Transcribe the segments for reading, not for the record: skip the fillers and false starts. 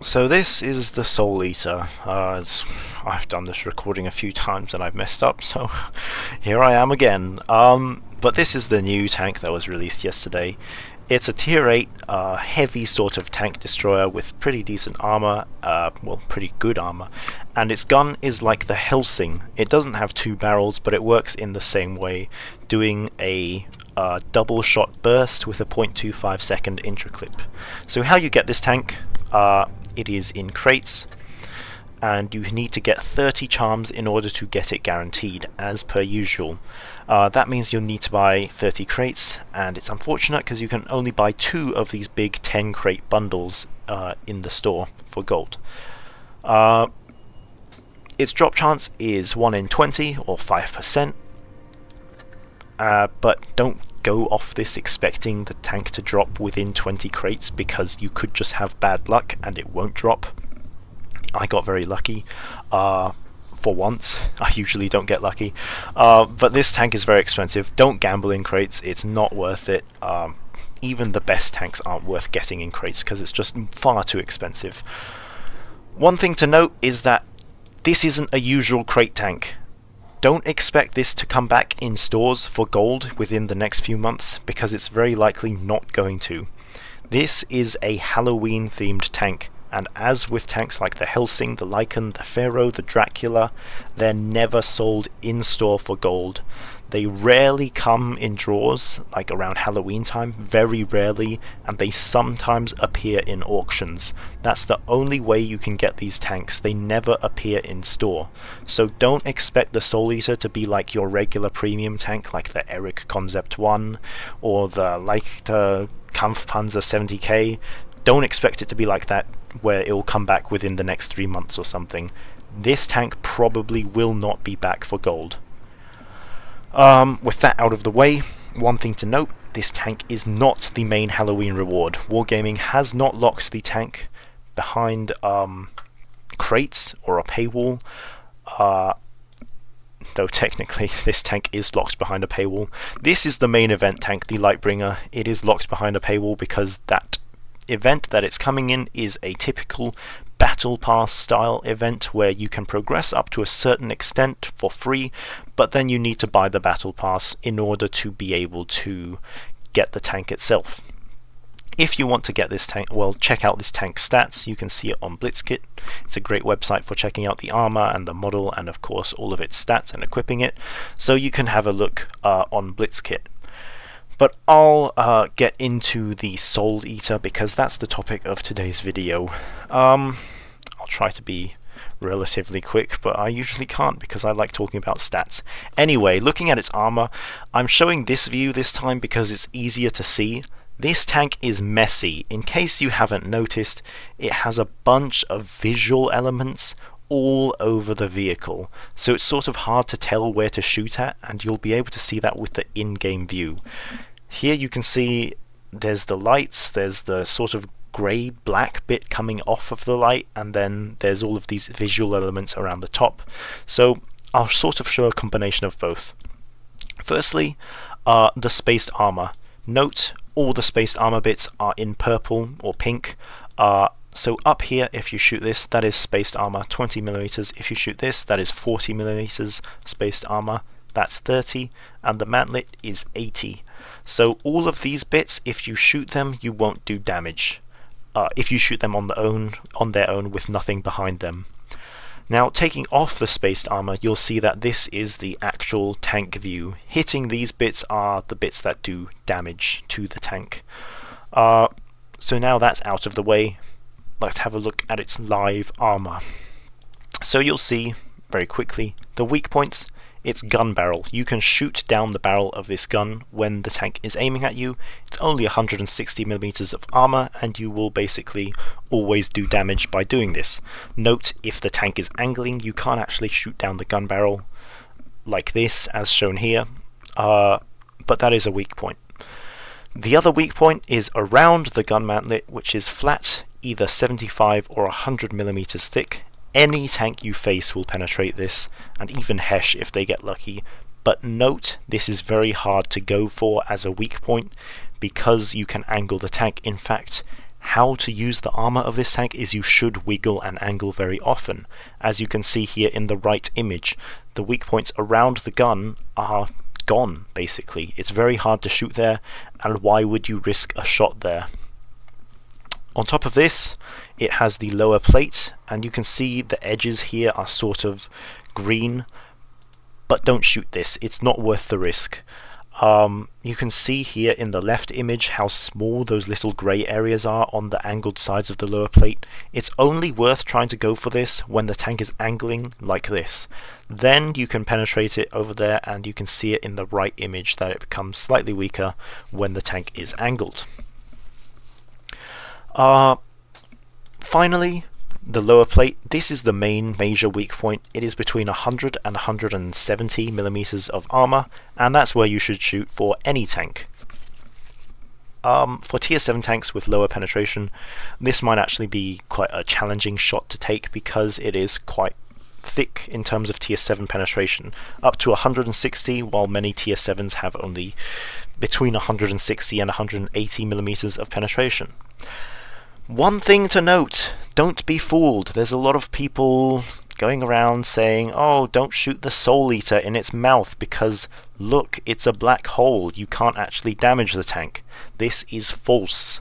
So this is the Souleater. I've done this recording a few times and I've messed up, so here I am again. But this is the new tank that was released yesterday. It's a tier 8 heavy sort of tank destroyer with pretty decent armor, well, pretty good armor, and its gun is like the Helsing. It doesn't have two barrels, but it works in the same way, doing a double shot burst with a 0.25 second intraclip. So how you get this tank, it is in crates, and you need to get 30 charms in order to get it guaranteed, as per usual. That means you'll need to buy 30 crates, and it's unfortunate because you can only buy 2 of these big 10 crate bundles in the store for gold. Its drop chance is 1 in 20 or 5%, but don't go off this expecting the tank to drop within 20 crates, because you could just have bad luck and it won't drop. I got very lucky for once. I usually don't get lucky, but this tank is very expensive. Don't gamble in crates, it's not worth it. Even the best tanks aren't worth getting in crates because it's just far too expensive. One thing to note is that this isn't a usual crate tank. Don't expect this to come back in stores for gold within the next few months, because it's very likely not going to. This is a Halloween themed tank, and as with tanks like the Helsing, the Lycan, the Pharaoh, the Dracula, they're never sold in store for gold. They rarely come in draws, like around Halloween time, very rarely, and they sometimes appear in auctions. That's the only way you can get these tanks. They never appear in store. So don't expect the Souleater to be like your regular premium tank, like the Eric Concept 1, or the Leichter Kampfpanzer 70k. Don't expect it to be like that, where it will come back within the next 3 months or something. This tank probably will not be back for gold. With that out of the way, one thing to note, this tank is not the main Halloween reward. Wargaming has not locked the tank behind crates or a paywall, though technically this tank is locked behind a paywall. This is the main event tank, the Lightbringer. It is locked behind a paywall because that event that it's coming in is a typical battle pass style event where you can progress up to a certain extent for free, but then you need to buy the battle pass in order to be able to get the tank itself. If you want to get this tank, well, check out this tank's stats. You can see it on Blitzkit. It's a great website for checking out the armor and the model, and of course all of its stats and equipping it, so you can have a look on Blitzkit. But I'll get into the Souleater because that's the topic of today's video. I'll try to be relatively quick, but I usually can't because I like talking about stats. Anyway, looking at its armor, I'm showing this view this time because it's easier to see. This tank is messy. In case you haven't noticed, it has a bunch of visual elements all over the vehicle, so it's sort of hard to tell where to shoot at, and you'll be able to see that with the in-game view. Here you can see there's the lights, there's the sort of grey-black bit coming off of the light, and then there's all of these visual elements around the top. So I'll sort of show a combination of both. Firstly, the spaced armor. Note all the spaced armor bits are in purple or pink. So up here, if you shoot this, that is spaced armor 20mm. If you shoot this, that is 40mm spaced armor. That's 30, and the mantlet is 80. So all of these bits, if you shoot them, you won't do damage. If you shoot them on their own with nothing behind them. Now, taking off the spaced armor, you'll see that this is the actual tank view. Hitting these bits are the bits that do damage to the tank. So now that's out of the way, let's have a look at its live armor. So you'll see very quickly the weak points. Its gun barrel. You can shoot down the barrel of this gun when the tank is aiming at you. It's only 160mm of armor, and you will basically always do damage by doing this. Note, if the tank is angling, you can't actually shoot down the gun barrel like this, as shown here, but that is a weak point. The other weak point is around the gun mantlet, which is flat, either 75 or 100mm thick. Any tank you face will penetrate this, and even Hesh if they get lucky, but note this is very hard to go for as a weak point because you can angle the tank. In fact, how to use the armor of this tank is you should wiggle and angle very often. As you can see here in the right image, the weak points around the gun are gone, basically. It's very hard to shoot there, and why would you risk a shot there? On top of this, it has the lower plate, and you can see the edges here are sort of green, but don't shoot this, it's not worth the risk. You can see here in the left image how small those little grey areas are on the angled sides of the lower plate. It's only worth trying to go for this when the tank is angling like this. Then you can penetrate it over there, and you can see it in the right image that it becomes slightly weaker when the tank is angled. Finally, the lower plate. This is the main major weak point. It is between 100 and 170 millimeters of armor, and that's where you should shoot for any tank. For tier 7 tanks with lower penetration, this might actually be quite a challenging shot to take because it is quite thick in terms of tier 7 penetration, up to 160, while many tier 7s have only between 160 and 180 millimeters of penetration. One thing to note, don't be fooled. There's a lot of people going around saying, oh, don't shoot the Souleater in its mouth because, look, it's a black hole. You can't actually damage the tank. This is false.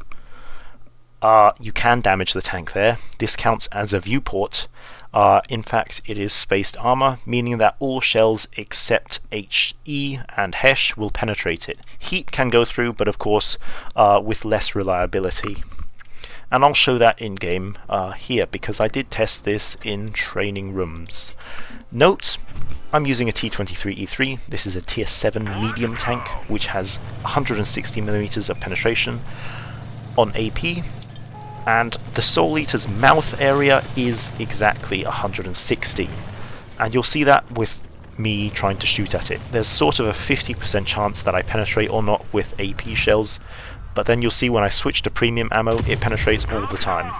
You can damage the tank there. This counts as a viewport. In fact, it is spaced armor, meaning that all shells except HE and HESH will penetrate it. Heat can go through, but of course, with less reliability. And I'll show that in game here, because I did test this in training rooms. Note, I'm using a T23E3. This is a tier 7 medium tank, which has 160 millimeters of penetration on AP, and the Souleater's mouth area is exactly 160. And you'll see that with me trying to shoot at it. There's sort of a 50% chance that I penetrate or not with AP shells, but then you'll see when I switch to premium ammo, it penetrates all the time.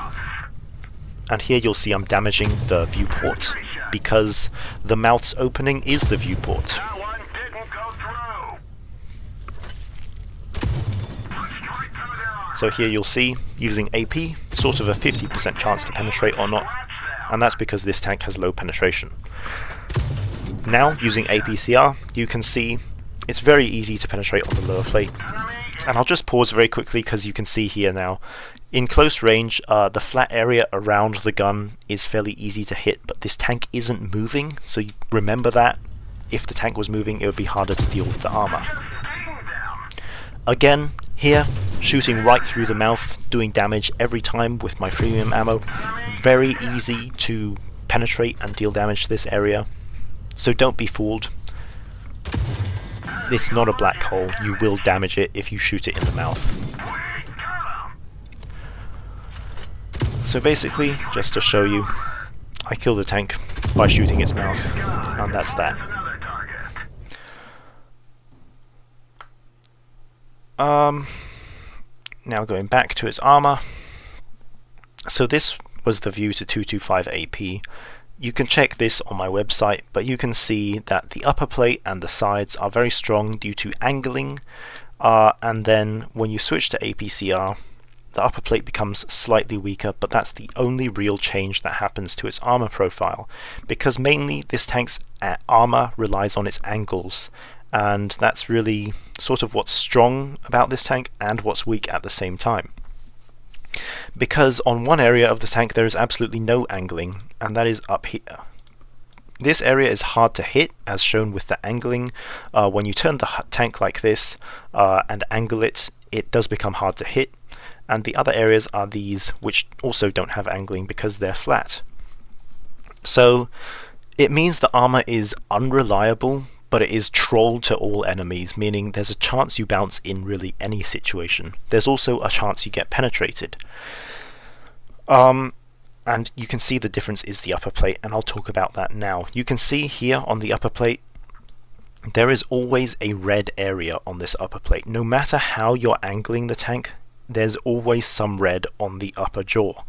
And here you'll see I'm damaging the viewport, because the mouth's opening is the viewport. So here you'll see, using AP, sort of a 50% chance to penetrate or not, and that's because this tank has low penetration. Now, using APCR, you can see it's very easy to penetrate on the lower plate. And I'll just pause very quickly because you can see here now, in close range, the flat area around the gun is fairly easy to hit, but this tank isn't moving, so you remember that. If the tank was moving, it would be harder to deal with the armor. Again, here, shooting right through the mouth, doing damage every time with my premium ammo. Very easy to penetrate and deal damage to this area, so don't be fooled. It's not a black hole, you will damage it if you shoot it in the mouth. So basically, just to show you, I kill the tank by shooting its mouth, and that's that. Now going back to its armor. So this was the view to 225 AP. You can check this on my website, but you can see that the upper plate and the sides are very strong due to angling, and then when you switch to APCR, the upper plate becomes slightly weaker, but that's the only real change that happens to its armor profile, because mainly this tank's armor relies on its angles, and that's really sort of what's strong about this tank and what's weak at the same time. Because on one area of the tank there is absolutely no angling, and that is up here. This area is hard to hit, as shown with the angling. When you turn the tank like this and angle it, it does become hard to hit, and the other areas are these, which also don't have angling because they're flat. So it means the armor is unreliable, but it is troll to all enemies, meaning there's a chance you bounce in really any situation. There's also a chance you get penetrated. And you can see the difference is the upper plate, and I'll talk about that now. You can see here on the upper plate, there is always a red area on this upper plate. No matter how you're angling the tank, there's always some red on the upper jaw.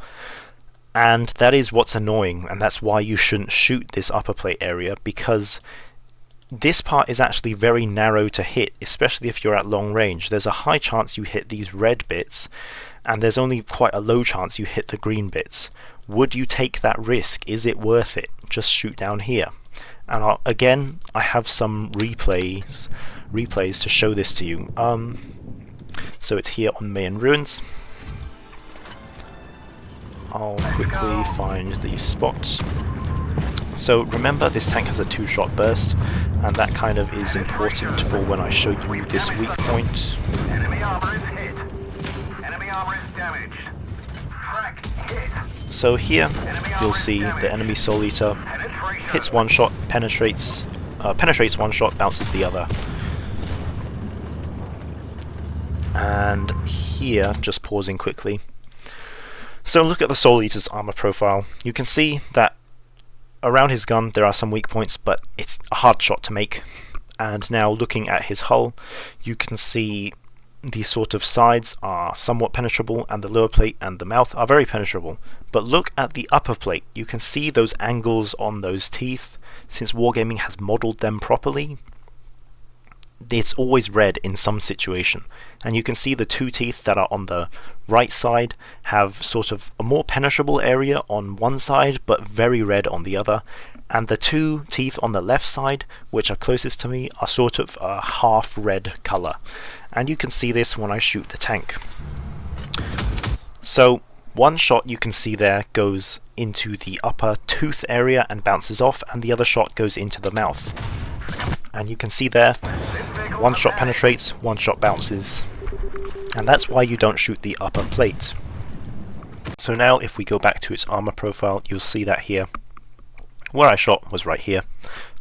And that is what's annoying, and that's why you shouldn't shoot this upper plate area, because this part is actually very narrow to hit, especially if you're at long range. There's a high chance you hit these red bits, and there's only quite a low chance you hit the green bits. Would you take that risk? Is it worth it? Just shoot down here. And again, I have some replays to show this to you. So it's here on Mayan Ruins. I'll quickly find the spot. So remember, this tank has a 2-shot burst, and that kind of is important for when I show you this weak point. Enemy armor is hit. Enemy armor is damaged. Track hit. So here, you'll see the enemy Souleater hits one shot, penetrates one shot, bounces the other. And here, just pausing quickly. So look at the Souleater's armor profile. You can see that around his gun there are some weak points, but it's a hard shot to make. And now looking at his hull, you can see the sort of sides are somewhat penetrable, and the lower plate and the mouth are very penetrable. But look at the upper plate. You can see those angles on those teeth. Since Wargaming has modelled them properly, it's always red in some situation. And you can see the 2 teeth that are on the right side have sort of a more penetrable area on one side, but very red on the other. And the 2 teeth on the left side, which are closest to me, are sort of a half red colour. And you can see this when I shoot the tank. So one shot you can see there goes into the upper tooth area and bounces off, and the other shot goes into the mouth. And you can see there, one shot penetrates, one shot bounces. And that's why you don't shoot the upper plate. So now if we go back to its armor profile, you'll see that here. Where I shot was right here.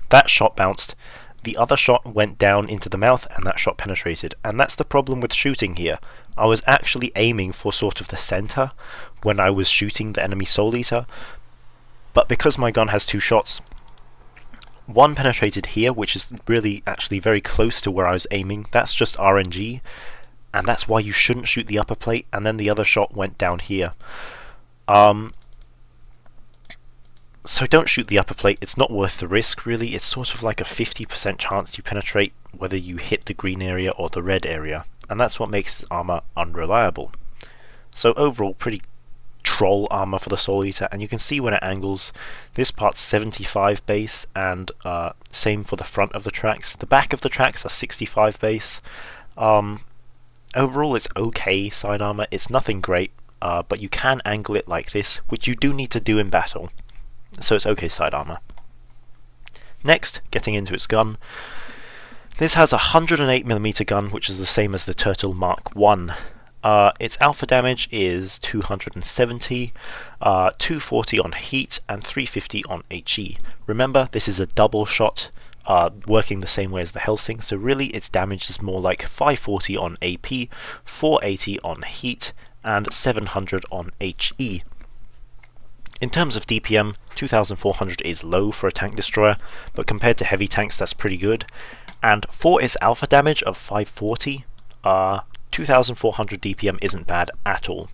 That shot bounced, the other shot went down into the mouth, and that shot penetrated. And that's the problem with shooting here. I was actually aiming for sort of the center when I was shooting the enemy Souleater, but because my gun has 2 shots, one penetrated here, which is really actually very close to where I was aiming. That's just RNG, and that's why you shouldn't shoot the upper plate, and then the other shot went down here. So don't shoot the upper plate, it's not worth the risk really. It's sort of like a 50% chance you penetrate whether you hit the green area or the red area, and that's what makes this armor unreliable. So overall, pretty troll armor for the Souleater, and you can see when it angles, this part's 75 base, and same for the front of the tracks. The back of the tracks are 65 base. Overall it's okay side armor, it's nothing great, but you can angle it like this, which you do need to do in battle. So it's okay side armor. Next, getting into its gun. This has a 108mm gun, which is the same as the Turtle Mark 1. Its alpha damage is 270, 240 on heat, and 350 on HE. Remember, this is a double shot, working the same way as the Helsing, so really its damage is more like 540 on AP, 480 on heat, and 700 on HE. In terms of DPM, 2400 is low for a tank destroyer, but compared to heavy tanks that's pretty good. And for its alpha damage of 540, 2400 DPM isn't bad at all.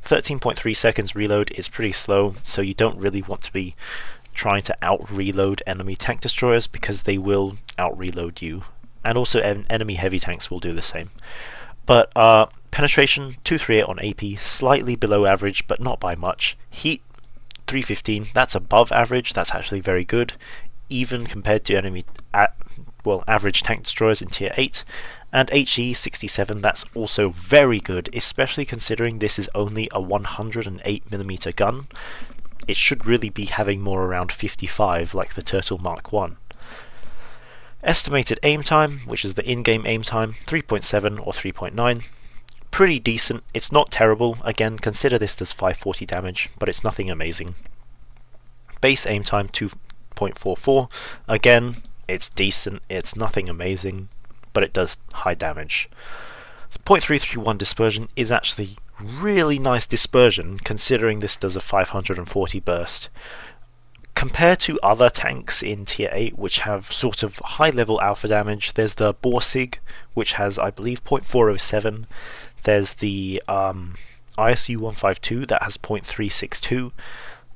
13.3 seconds reload is pretty slow, so you don't really want to be trying to out-reload enemy tank destroyers, because they will out-reload you. And also enemy heavy tanks will do the same. But penetration, 238 on AP, slightly below average, but not by much. Heat, 315, that's above average, that's actually very good, even compared to average tank destroyers in tier 8. And HE 67, that's also very good, especially considering this is only a 108mm gun. It should really be having more around 55 like the Turtle Mark 1. Estimated aim time, which is the in-game aim time, 3.7 or 3.9. Pretty decent, it's not terrible. Again, consider this does 540 damage, but it's nothing amazing. Base aim time 2.44. Again, it's decent, it's nothing amazing, but it does high damage. 0.331 dispersion is actually really nice dispersion, considering this does a 540 burst. Compared to other tanks in tier 8 which have sort of high level alpha damage, there's the Borsig, which has I believe 0.407. There's the ISU 152 that has 0.362.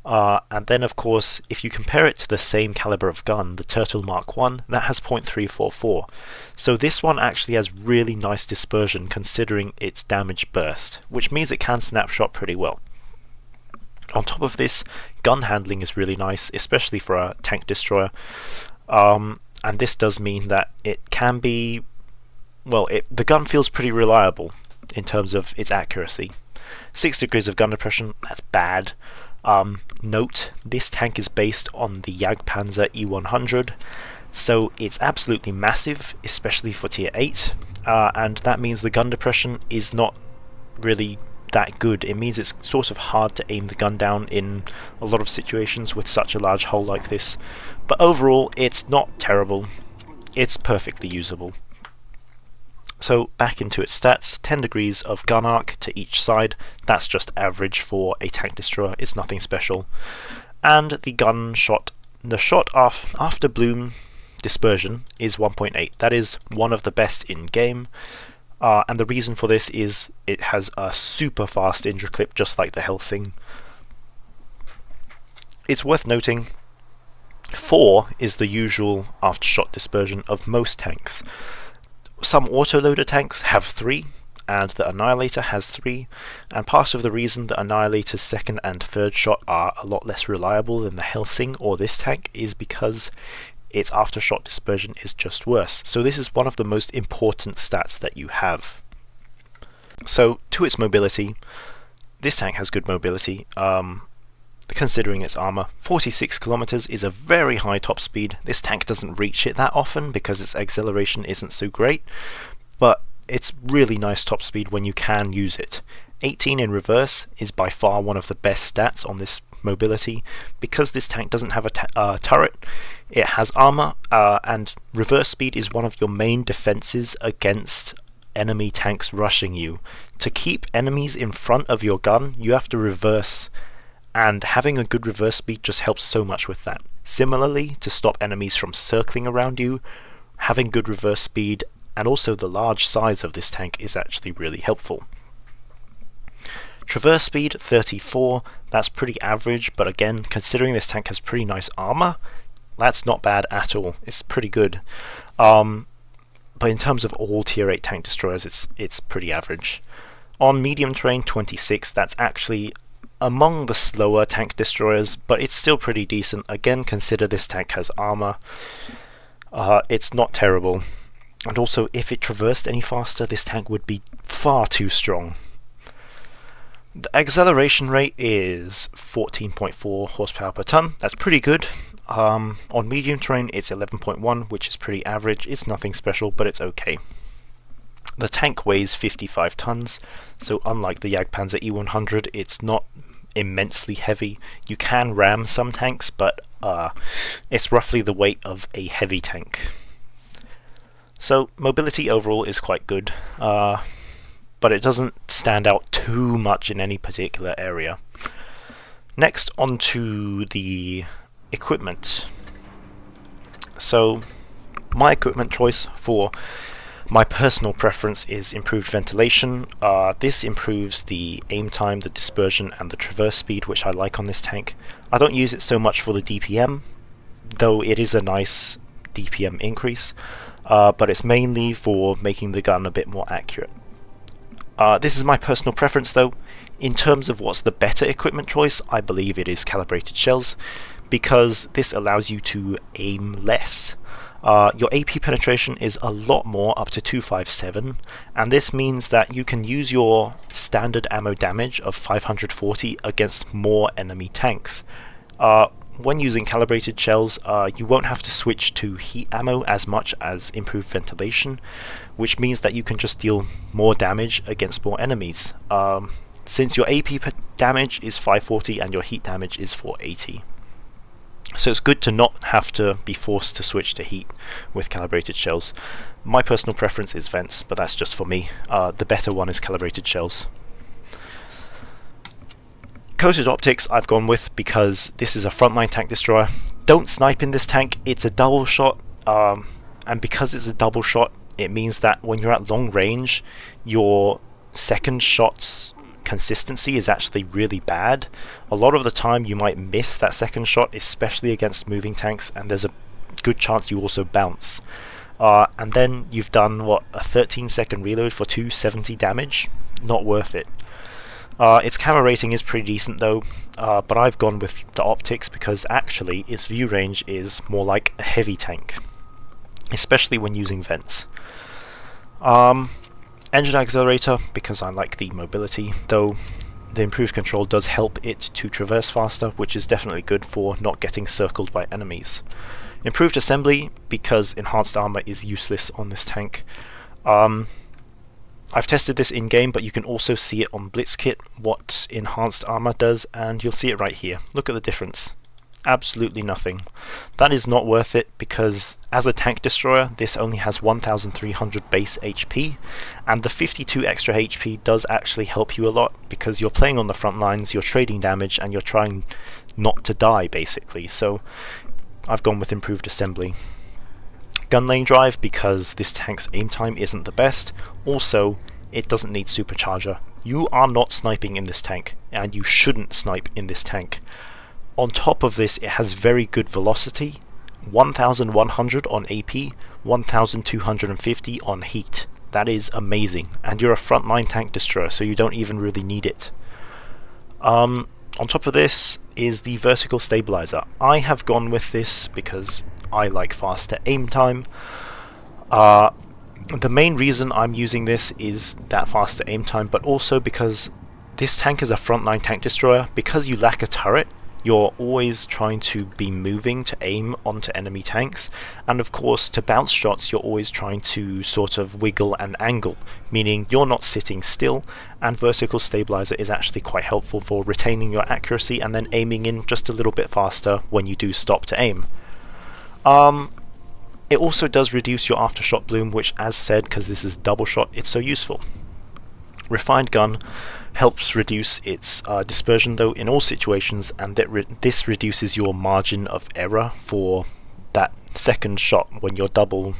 And then of course, if you compare it to the same caliber of gun, the Turtle Mark 1, that has .344. So this one actually has really nice dispersion considering its damage burst, which means it can snapshot pretty well. On top of this, gun handling is really nice, especially for a tank destroyer. And this does mean that it can be, well, the gun feels pretty reliable in terms of its accuracy. 6 degrees of gun depression, that's bad. Note, this tank is based on the Jagdpanzer E100, so it's absolutely massive, especially for tier 8, and that means the gun depression is not really that good. It means it's sort of hard to aim the gun down in a lot of situations with such a large hull like this, but overall it's not terrible, it's perfectly usable. So back into its stats, 10 degrees of gun arc to each side, that's just average for a tank destroyer, it's nothing special. And the shot after bloom dispersion is 1.8, that is one of the best in game. And the reason for this is it has a super fast injure clip just like the Helsing. It's worth noting 4 is the usual aftershot dispersion of most tanks. Some autoloader tanks have 3, and the Annihilator has 3, and part of the reason the Annihilator's second and third shot are a lot less reliable than the Helsing or this tank is because its aftershot dispersion is just worse. So this is one of the most important stats that you have. So to its mobility, this tank has good mobility. Considering its armor, 46 kilometers is a very high top speed. This tank doesn't reach it that often because its acceleration isn't so great, but it's really nice top speed when you can use it. 18 in reverse is by far one of the best stats on this mobility. Because this tank doesn't have a turret, it has armor, and reverse speed is one of your main defenses against enemy tanks rushing you. To keep enemies in front of your gun, you have to reverse, and having a good reverse speed just helps so much with that. Similarly, to stop enemies from circling around you, having good reverse speed and also the large size of this tank is actually really helpful. Traverse speed 34, that's pretty average, but again, considering this tank has pretty nice armor, that's not bad at all. It's pretty good. But in terms of all tier 8 tank destroyers, it's pretty average. On medium terrain 26, that's actually among the slower tank destroyers, but it's still pretty decent. Again, consider this tank has armor. It's not terrible. And also, if it traversed any faster, this tank would be far too strong. The acceleration rate is 14.4 horsepower per ton. That's pretty good. On medium terrain, it's 11.1, which is pretty average. It's nothing special, but it's okay. The tank weighs 55 tons, so unlike the Jagdpanzer E100, it's not immensely heavy. You can ram some tanks, but it's roughly the weight of a heavy tank. So mobility overall is quite good, but it doesn't stand out too much in any particular area. Next, on to the equipment. So my equipment choice for my personal preference is improved ventilation. This improves the aim time, the dispersion, and the traverse speed, which I like on this tank. I don't use it so much for the DPM, though it is a nice DPM increase, but it's mainly for making the gun a bit more accurate. This is my personal preference though. In terms of what's the better equipment choice, I believe it is calibrated shells, because this allows you to aim less. Your AP penetration is a lot more, up to 257, and this means that you can use your standard ammo damage of 540 against more enemy tanks. When using calibrated shells, you won't have to switch to heat ammo as much as improved ventilation, which means that you can just deal more damage against more enemies, since your AP damage is 540 and your heat damage is 480. So it's good to not have to be forced to switch to heat with calibrated shells. My personal preference is vents, but that's just for me. The better one is calibrated shells. Coated optics I've gone with because this is a frontline tank destroyer. Don't snipe in this tank, it's a double shot, and because it's a double shot, it means that when you're at long range, your second shot's consistency is actually really bad. A lot of the time you might miss that second shot, especially against moving tanks, and there's a good chance you also bounce. And then you've done, what, a 13-second reload for 270 damage? Not worth it. Its camera rating is pretty decent though, but I've gone with the optics because actually its view range is more like a heavy tank, especially when using vents. Engine accelerator, because I like the mobility, though the improved control does help it to traverse faster, which is definitely good for not getting circled by enemies. Improved assembly, because enhanced armor is useless on this tank. I've tested this in-game, but you can also see it on Blitz kit, what enhanced armor does, and you'll see it right here. Look at the difference. Absolutely nothing. That is not worth it, because as a tank destroyer, this only has 1300 base HP, and the 52 extra HP does actually help you a lot, because you're playing on the front lines, you're trading damage, and you're trying not to die, basically. So I've gone with improved assembly. Gun lane drive, because this tank's aim time isn't the best. Also, it doesn't need supercharger. You are not sniping in this tank, and you shouldn't snipe in this tank. On top of this, it has very good velocity, 1100 on AP, 1250 on heat. That is amazing, and you're a frontline tank destroyer, so you don't even really need it. On top of this is the vertical stabilizer. I have gone with this because I like faster aim time. The main reason I'm using this is that faster aim time, but also because this tank is a frontline tank destroyer. Because you lack a turret, you're always trying to be moving to aim onto enemy tanks, and of course to bounce shots you're always trying to sort of wiggle and angle, meaning you're not sitting still, and vertical stabilizer is actually quite helpful for retaining your accuracy and then aiming in just a little bit faster when you do stop to aim. It also does reduce your aftershot bloom, which, as said, because this is double shot, it's so useful. Refined gun helps reduce its dispersion though in all situations, and this reduces your margin of error for that second shot when your double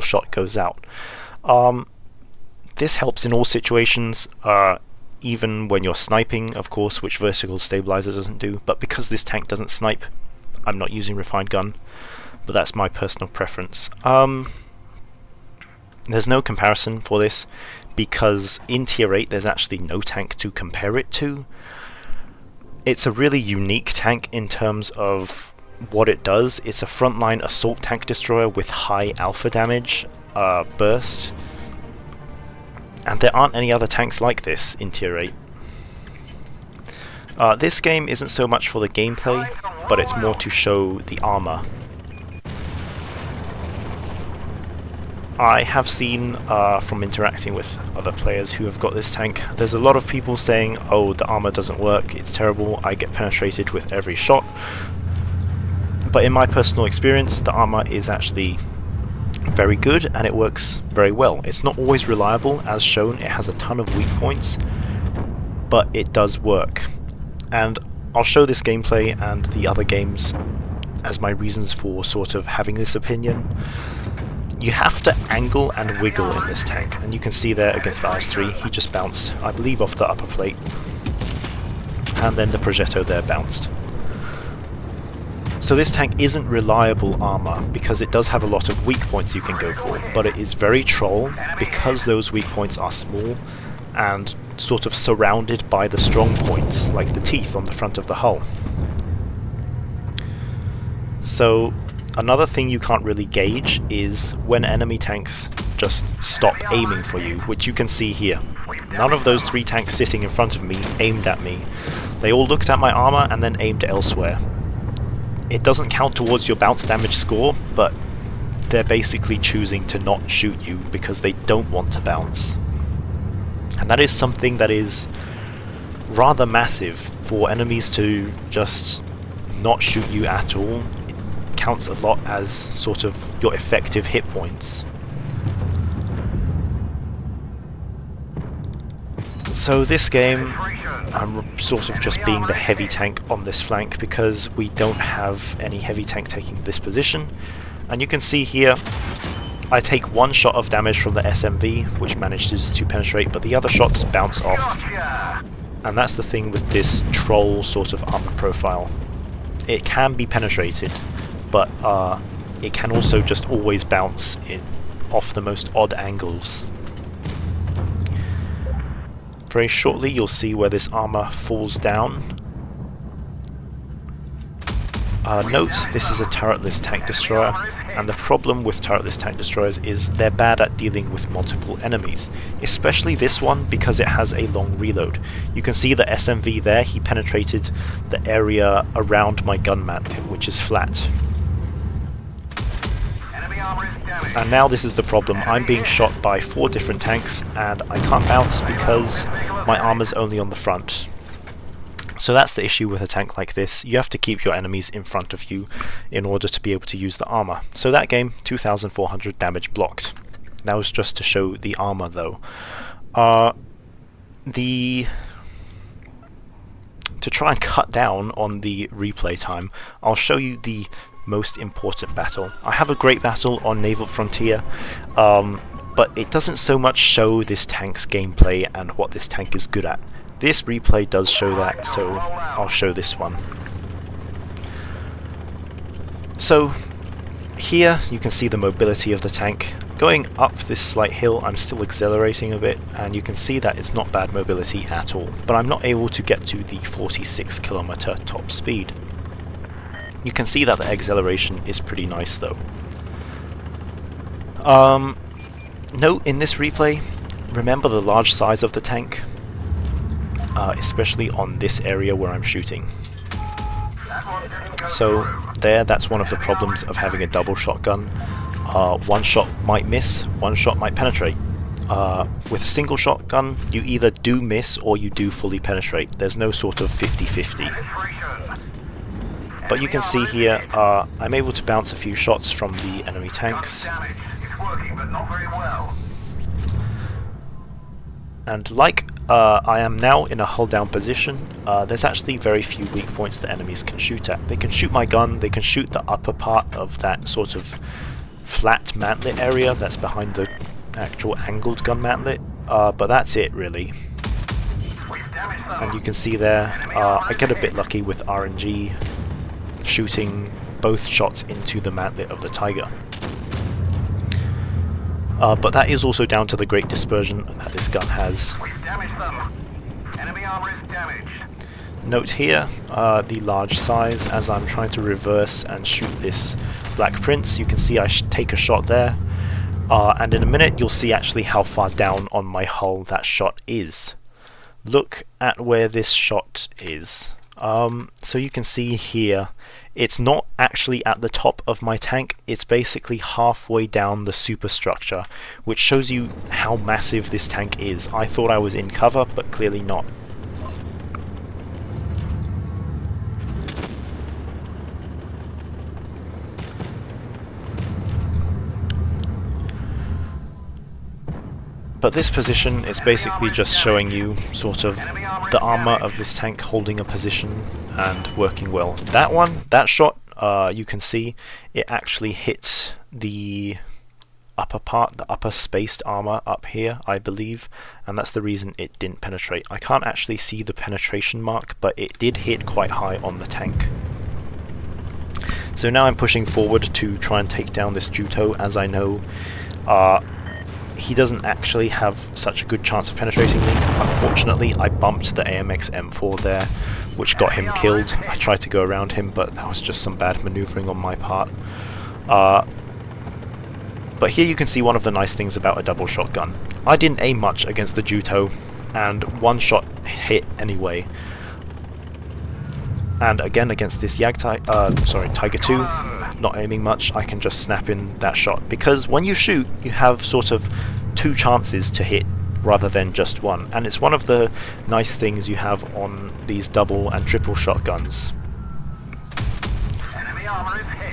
shot goes out. This helps in all situations, even when you're sniping, of course, which vertical stabilizer doesn't do, but because this tank doesn't snipe, I'm not using refined gun, but that's my personal preference. There's no comparison for this, because in Tier 8 there's actually no tank to compare it to. It's a really unique tank in terms of what it does. It's a frontline assault tank destroyer with high alpha damage burst, and there aren't any other tanks like this in Tier 8. This game isn't so much for the gameplay, but it's more to show the armor. I have seen from interacting with other players who have got this tank, there's a lot of people saying, oh, the armor doesn't work, it's terrible, I get penetrated with every shot. But in my personal experience, the armor is actually very good and it works very well. It's not always reliable, as shown, it has a ton of weak points, but it does work. And I'll show this gameplay and the other games as my reasons for sort of having this opinion. You have to angle and wiggle in this tank, and you can see there against the IS-3, he just bounced, I believe, off the upper plate, and then the Progetto there bounced. So this tank isn't reliable armor, because it does have a lot of weak points you can go for, but it is very troll, because those weak points are small, and sort of surrounded by the strong points, like the teeth on the front of the hull. So another thing you can't really gauge is when enemy tanks just stop aiming for you, which you can see here. None of those 3 tanks sitting in front of me aimed at me. They all looked at my armor and then aimed elsewhere. It doesn't count towards your bounce damage score, but they're basically choosing to not shoot you because they don't want to bounce. And that is something that is rather massive. For enemies to just not shoot you at all, counts a lot as sort of your effective hit points. So this game, I'm sort of just being the heavy tank on this flank because we don't have any heavy tank taking this position. And you can see here, I take one shot of damage from the SMV, which manages to penetrate, but the other shots bounce off. Gotcha. And that's the thing with this troll sort of armor profile. It can be penetrated, but it can also just always bounce off the most odd angles. Very shortly you'll see where this armor falls down. Note, this is a turretless tank destroyer, and the problem with turretless tank destroyers is they're bad at dealing with multiple enemies, especially this one because it has a long reload. You can see the SMV there, he penetrated the area around my gun mat, which is flat. Enemy armor is damaged. And now this is the problem, I'm being shot by 4 different tanks and I can't bounce because my armor's only on the front. So that's the issue with a tank like this, you have to keep your enemies in front of you in order to be able to use the armor. So that game, 2400 damage blocked. That was just to show the armor though. To try and cut down on the replay time, I'll show you the most important battle. I have a great battle on Naval Frontier, but it doesn't so much show this tank's gameplay and what this tank is good at. This replay does show that, so I'll show this one. So here you can see the mobility of the tank. Going up this slight hill I'm still accelerating a bit, and you can see that it's not bad mobility at all, but I'm not able to get to the 46 km top speed. You can see that the acceleration is pretty nice though. Note in this replay, remember the large size of the tank. Especially on this area where I'm shooting. So there, that's one of the problems of having a double shotgun. One shot might miss, one shot might penetrate. With a single shotgun, you either do miss or you do fully penetrate. There's no sort of 50-50. But you can see here, I'm able to bounce a few shots from the enemy tanks. It's working, but not very well. And like I am now in a hull down position, there's actually very few weak points that enemies can shoot at. They can shoot my gun, they can shoot the upper part of that sort of flat mantlet area that's behind the actual angled gun mantlet, but that's it really. And you can see there, I get a bit lucky with RNG shooting both shots into the mantlet of the Tiger. But that is also down to the great dispersion that this gun has. We've damaged them. Enemy armor is damaged. Note here the large size as I'm trying to reverse and shoot this Black Prince. You can see I take a shot there, and in a minute you'll see actually how far down on my hull that shot is. Look at where this shot is. So you can see here, it's not actually at the top of my tank, it's basically halfway down the superstructure, which shows you how massive this tank is. I thought I was in cover, but clearly not. But this position is basically just showing you sort of the armor of this tank holding a position and working well. That shot, you can see it actually hit the upper part, the upper spaced armor up here, I believe, and that's the reason it didn't penetrate. I can't actually see the penetration mark, but it did hit quite high on the tank. So now I'm pushing forward to try and take down this Juto, as I know he doesn't actually have such a good chance of penetrating me. Unfortunately, I bumped the AMX M4 there, which got him killed. I tried to go around him, but that was just some bad maneuvering on my part. But here you can see one of the nice things about a double shotgun. I didn't aim much against the Juto, and one shot hit anyway. And again against this Tiger 2, not aiming much, I can just snap in that shot. Because when you shoot, you have sort of 2 chances to hit rather than just one. And it's one of the nice things you have on these double and triple shotguns.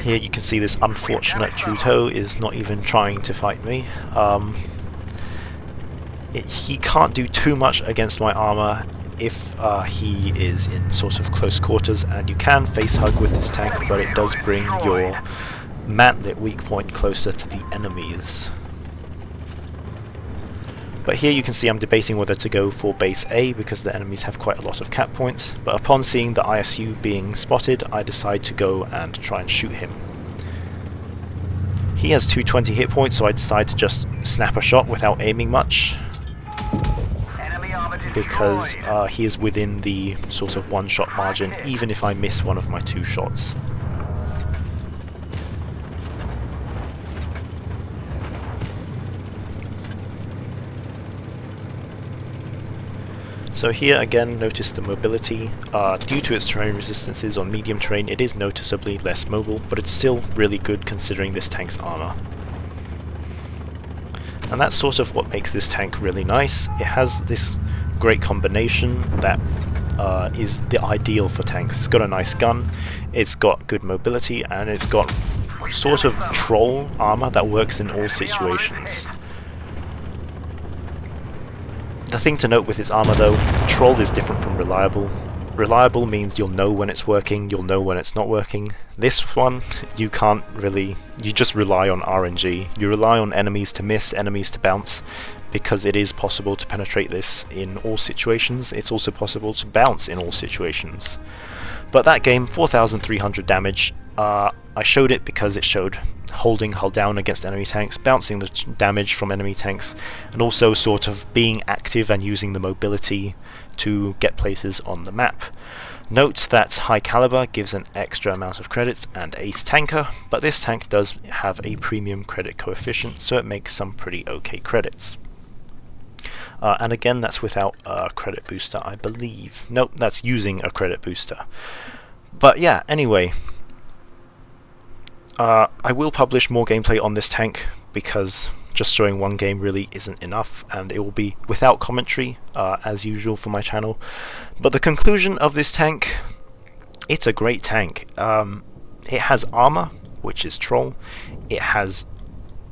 Here you can see this unfortunate Juto is not even trying to fight me. He can't do too much against my armor if he is in sort of close quarters, and you can face hug with this tank, but it does bring your man-lit weak point closer to the enemies. But here you can see I'm debating whether to go for base A because the enemies have quite a lot of cap points, but upon seeing the ISU being spotted, I decide to go and try and shoot him. He has 220 hit points, so I decide to just snap a shot without aiming much, because he is within the sort of one-shot margin, even if I miss one of my 2 shots. So here again, notice the mobility. Due to its terrain resistances on medium terrain, it is noticeably less mobile, but it's still really good considering this tank's armor. And that's sort of what makes this tank really nice. It has this great combination that is the ideal for tanks. It's got a nice gun, it's got good mobility, and it's got sort of troll armor that works in all situations. The thing to note with its armor though, troll is different from reliable. Reliable means you'll know when it's working, you'll know when it's not working. This one, you can't really, you just rely on RNG. You rely on enemies to miss, enemies to bounce, because it is possible to penetrate this in all situations. It's also possible to bounce in all situations. But that game, 4,300 damage, I showed it because it showed holding hull down against enemy tanks, bouncing the damage from enemy tanks, and also sort of being active and using the mobility to get places on the map. Note that high caliber gives an extra amount of credits and ace tanker, but this tank does have a premium credit coefficient, so it makes some pretty okay credits. And again, that's without a credit booster, I believe. Nope, that's using a credit booster. But yeah, anyway, I will publish more gameplay on this tank because just showing one game really isn't enough, and it will be without commentary as usual for my channel. But the conclusion of this tank, it's a great tank. It has armor, which is troll. It has,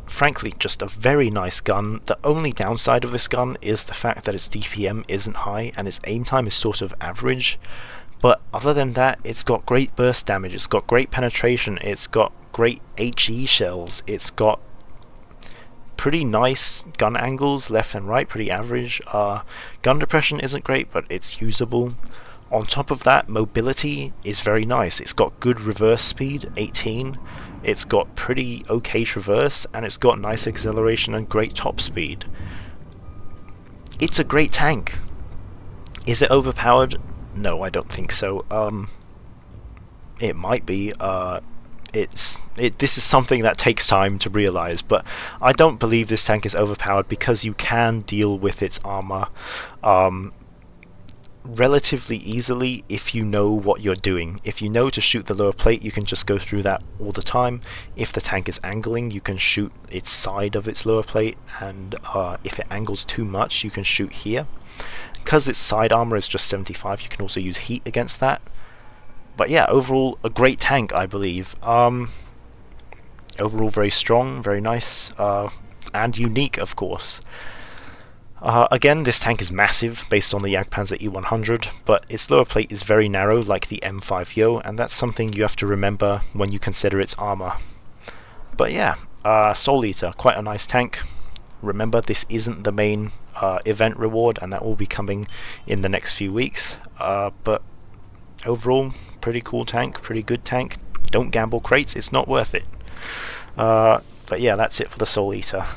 frankly, just a very nice gun. The only downside of this gun is the fact that its DPM isn't high and its aim time is sort of average. But other than that, it's got great burst damage, it's got great penetration, it's got great HE shells, it's got pretty nice gun angles, left and right, pretty average. Gun depression isn't great, but it's usable. On top of that, mobility is very nice. It's got good reverse speed, 18. It's got pretty okay traverse, and it's got nice acceleration and great top speed. It's a great tank. Is it overpowered? No, I don't think so. It might be. This is something that takes time to realize, but I don't believe this tank is overpowered because you can deal with its armor relatively easily if you know what you're doing. If you know to shoot the lower plate, you can just go through that all the time. If the tank is angling, you can shoot its side of its lower plate, and if it angles too much, you can shoot here. Because its side armor is just 75, you can also use heat against that. But yeah, overall, a great tank, I believe. Overall, very strong, very nice, and unique, of course. Again, this tank is massive, based on the Jagdpanzer E100, but its lower plate is very narrow, like the M5 Yo, and that's something you have to remember when you consider its armor. But yeah, Souleater, quite a nice tank. Remember, this isn't the main event reward, and that will be coming in the next few weeks. But overall, pretty cool tank, pretty good tank. Don't gamble crates, it's not worth it. But yeah, that's it for the Souleater.